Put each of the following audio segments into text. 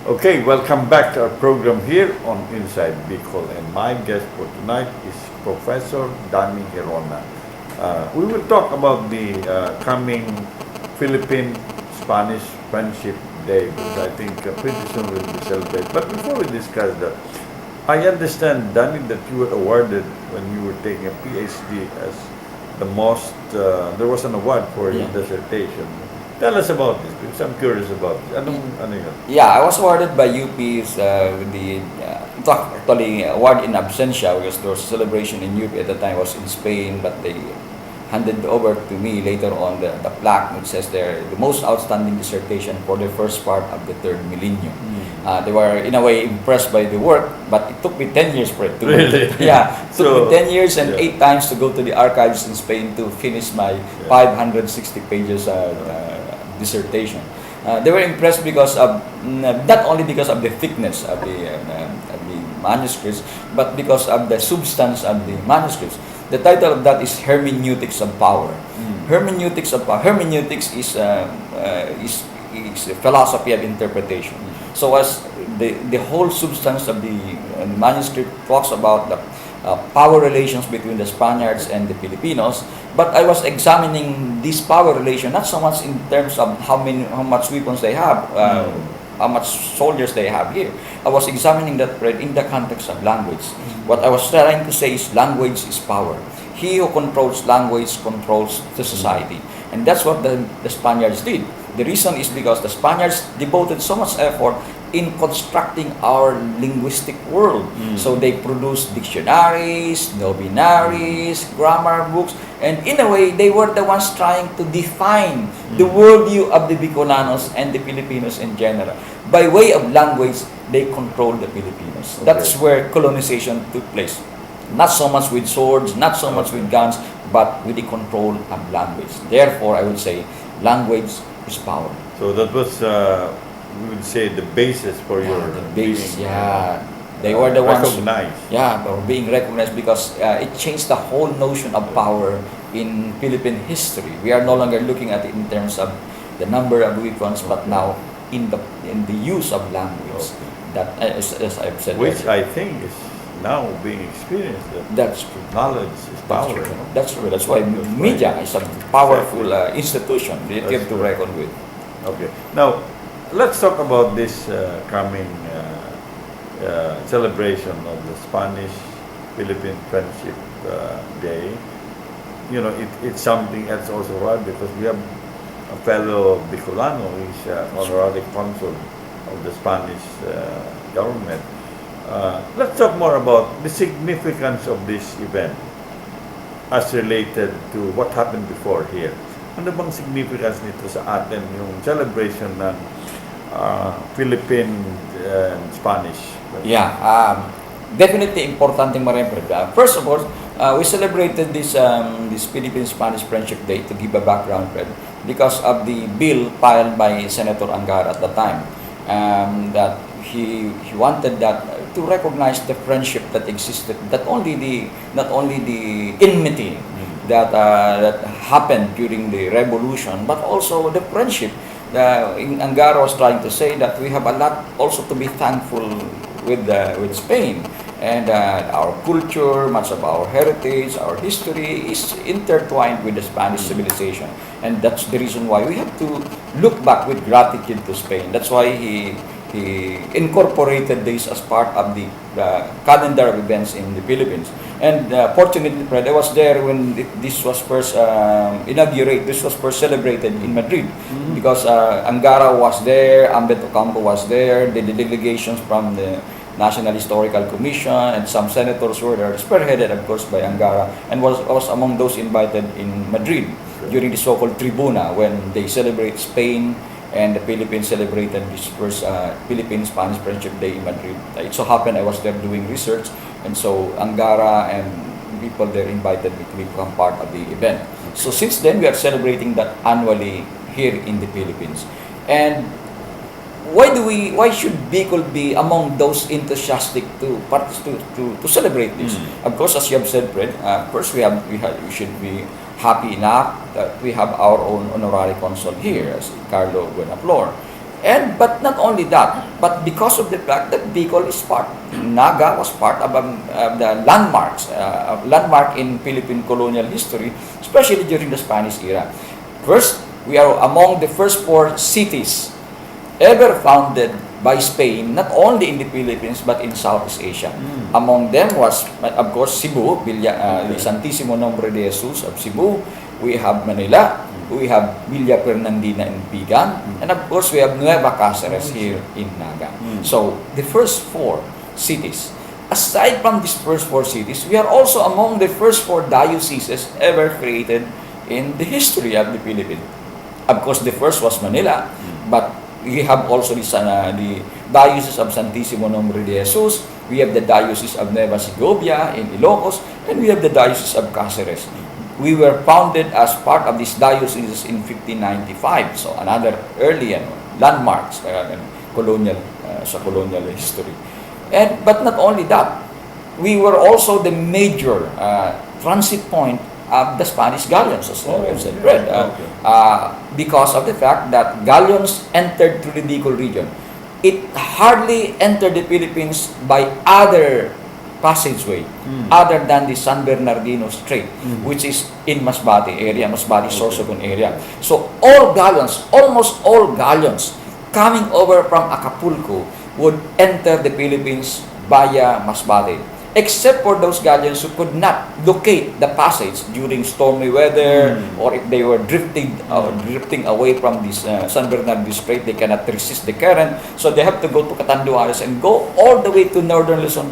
Okay, welcome back to our program here on Inside Bicol, and my guest for tonight is Professor Danny Gerona. We will talk about the coming Philippine-Spanish Friendship Day, because I think pretty soon we'll be celebrating. But before we discuss that, I understand, Danny, that you were awarded when you were taking a PhD as the most, there was an award for your Yeah. dissertation. Tell us about this, because I'm curious about this. Ano yun? Yeah, I was awarded by UP's with the actually award in absentia because there was a celebration in UP at the time. I was in Spain, but they handed over to me later on the plaque which says there the most outstanding dissertation for the first part of the third millennium. They were in a way impressed by the work, but it took me 10 years for it to Really? yeah, it took me 10 years and yeah. 8 times to go to the archives in Spain to finish my 560 pages dissertation. They were impressed because of not only because of the thickness of the manuscripts, but because of the substance of the manuscripts. The title of that is Hermeneutics of Power. Hermeneutics of Power. Hermeneutics is a philosophy of interpretation. So as the whole substance of the manuscript talks about the power relations between the Spaniards and the Filipinos, but I was examining this power relation not so much in terms of how much weapons they have, how much soldiers they have here. I was examining that in the context of language. What I was trying to say is language is power. He who controls language controls the society, and that's what the Spaniards did. The reason is because the Spaniards devoted so much effort in constructing our linguistic world. So they produced dictionaries, novinaries, grammar books, and in a way, they were the ones trying to define the worldview of the Bicolanos and the Filipinos in general. By way of language, they controlled the Filipinos. Okay. That's where colonization took place. Not so much with swords, not so much with guns, but with the control of language. Therefore, I would say, language is power. So that was, we would say, the basis for your The base, being, they were the ones. recognized. Yeah, for being recognized because it changed the whole notion of power in Philippine history. We are no longer looking at it in terms of the number of weapons, but now in the use of language. That, as I've said, Which earlier. I think is now being experienced. That That's true. knowledge is power. That's true. That's true. That's why media is a powerful institution that you have to reckon with. Okay. Now, let's talk about this coming celebration of the Spanish-Philippine Friendship Day. You know, it's something else also, right? Because we have a fellow Bicolano, he's honorary consul of the Spanish government. Let's talk more about the significance of this event as related to what happened before here. Ano bang significance nito sa atin, yung celebration ng Philippine and Spanish? Yeah, definitely importante ma-remember. First of all, we celebrated this Philippine-Spanish Friendship Day to give a background, Fred, because of the bill filed by Senator Angara at the time, that he wanted that to recognize the friendship that existed, not only the enmity that happened during the revolution, but also the friendship. Angara was trying to say that we have a lot also to be thankful with Spain, and our culture, much of our heritage, our history is intertwined with the Spanish civilization, and that's the reason why we have to look back with gratitude to Spain. That's why he incorporated this as part of the calendar of events in the Philippines. And fortunately, Fred, I was there when this was first inaugurated. This was first celebrated in Madrid, because Angara was there, Ambet Ocampo was there, the delegations from the National Historical Commission, and some senators were there, spearheaded, of course, by Angara, and was among those invited in Madrid during the so-called Tribuna, when they celebrate Spain and the Philippines celebrated this first Philippine-Spanish Friendship Day in Madrid. It so happened I was there doing research, and so Angara and people there invited me to become part of the event. So since then, we are celebrating that annually here in the Philippines. And why should Bicol be among those enthusiastic to celebrate this? Of course, as you have said, Fred, first we should be happy enough that we have our own honorary consul here, as Carlo Buenaflor. But not only that, but because of the fact that Bicol is part, Naga was part of the landmark in Philippine colonial history, especially during the Spanish era. First, we are among the first 4 cities ever founded by Spain, not only in the Philippines but in Southeast Asia. Among them was, of course, Cebu, the Santissimo Nombre de Jesus of Cebu. We have Manila, we have Villa Fernandina in Bigan, and of course we have Nueva Cáceres here in Naga. So the first 4 cities. Aside from these first 4 cities, we are also among the first 4 dioceses ever created in the history of the Philippines. Of course, the first was Manila, but we have also the Diocese of Santissimo Nombre de Jesus, we have the Diocese of Nueva Segovia in Ilocos, and we have the Diocese of Cáceres. We were founded as part of these dioceses in 1595, so another early landmarks colonial history. But not only that, we were also the major transit point of the Spanish galleons, as I said, Fred, because of the fact that galleons entered through the Bicol region. It hardly entered the Philippines by other passageway other than the San Bernardino Strait, which is in Masbate area, Masbate Sorsogon area. So all galleons, almost all galleons coming over from Acapulco would enter the Philippines via Masbate, except for those galleons who could not locate the passage during stormy weather, or if they were drifting away from this San Bernardino Strait, they cannot resist the current, so they have to go to Catanduanes and go all the way to northern Luzon,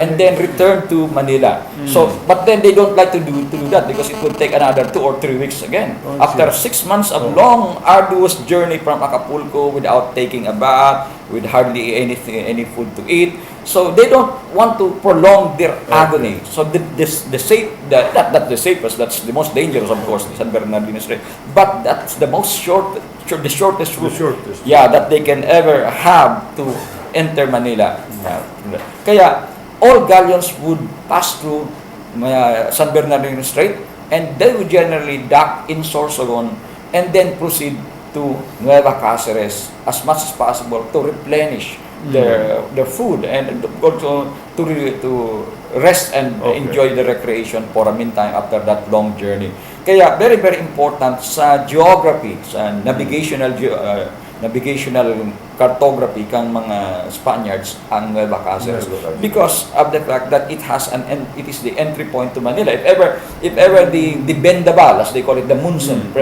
and then return to Manila. So, but then they don't like to do that because it would take another 2 or 3 weeks again. After 6 months of long, arduous journey from Acapulco without taking a bath, with hardly any food to eat. So they don't want to prolong their agony. So not the safest, that's the most dangerous, of course, the San Bernardino Strait. But that's the shortest route. Yeah, that they can ever have to enter Manila. Kaya all galleons would pass through San Bernardino Strait, and they would generally dock in Sorsogon and then proceed to Nueva Cáceres as much as possible to replenish their food and also to rest and enjoy the recreation for a meantime after that long journey. Kaya very important sa geography, sa navigational cartography kang mga Spaniards ang Nueva Cáceres, because of the fact that it is the entry point to Manila. If ever the Bendaval, as they call it, the monsoon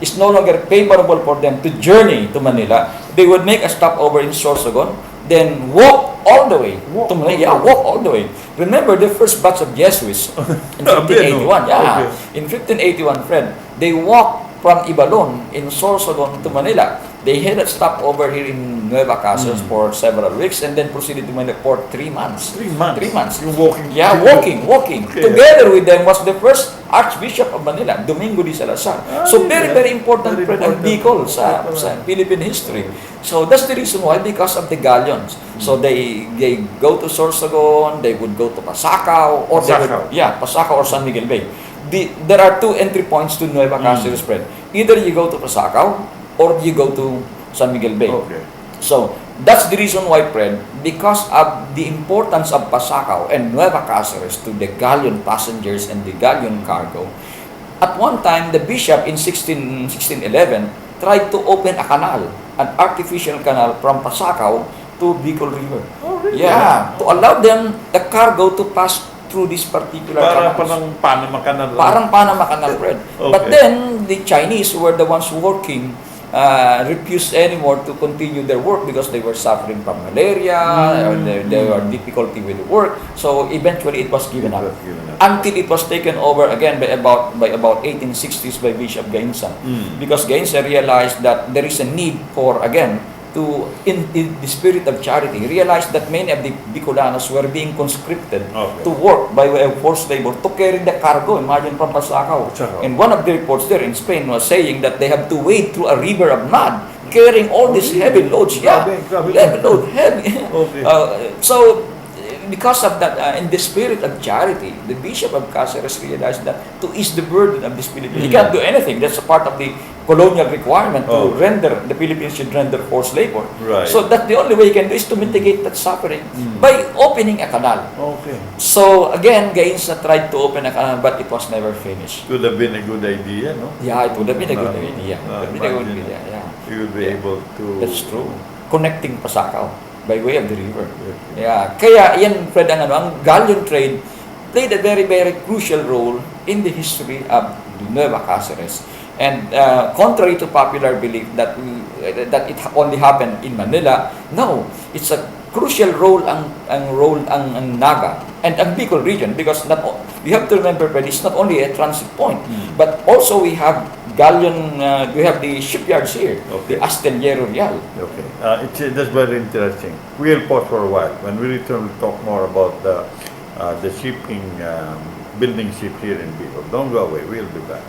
is no longer favorable for them to journey to Manila, they would make a stopover in Sorsogon, then walk all the way to Manila. Walk all the way. Remember the first batch of Jesuits in 1581. In 1581, Fred, they walked from Ibalon in Sorsogon to Manila. They had a stopover here in Nueva Cáceres for several weeks and then proceeded to Manila for 3 months. 3 months? 3 months. You're walking? Yeah, walking. Okay. Together with them was the first Archbishop of Manila, Domingo de Salazar. So very important friend and Bicol sa Philippine history. So that's the reason why, because of the galleons. So they go to Sorsogon, they would go to Pasacao, or Pasacao or San Miguel Bay. There are 2 entry points to Nueva Cáceres, friend. Either you go to Pasacao or you go to San Miguel Bay. So that's the reason why, friend, because of the importance of Pasacao and Nueva Cáceres to the galleon passengers and the galleon cargo, at one time the bishop in 1611 tried to open a canal, an artificial canal from Pasacao to Bicol River. Yeah, to allow them the cargo to pass through this particular canal. Parang Panama Canal. Parang Panama Canal, Fred. But then the Chinese were the ones working, refused anymore to continue their work because they were suffering from malaria, or there were difficulty with the work. So eventually it was given up. Until it was taken over again by about 1860s by Bishop Gainza. Because Gainza realized that there is a need for, again, in the spirit of charity, realized that many of the Bicolanos were being conscripted to work by way of forced labor to carry the cargo, imagine, from Pasacao. And one of the reports there in Spain was saying that they have to wade through a river of mud, carrying all these heavy loads. Heavy load. So because of that, in the spirit of charity, the Bishop of Cáceres realized that to ease the burden of this Philippines, he can't do anything. That's a part of the colonial requirement to render, the Philippines should render forced labor. Right. So that the only way he can do is to mitigate that suffering by opening a canal. Okay. So again, Gainsa tried to open a canal, but it was never finished. Could have been a good idea, no? Yeah, it would have been a good idea. It would have been a good imagine idea, yeah. You would be able to... That's true. Connecting Pasakaw by way of the river. Yeah. Kaya yan, Fred, ang galleon trade played a very, very crucial role in the history of Nueva Cáceres. And contrary to popular belief that it only happened in Manila, no, it's a crucial role ang Naga and ang Bicol region, because we have to remember that it's not only a transit point, but also we have galleon, we have the shipyards here, the Astillero Real. Okay, that's very interesting. We'll pause for a while. When we return, we'll talk more about the shipping, building ship here in Bicol. Don't go away. We'll be back.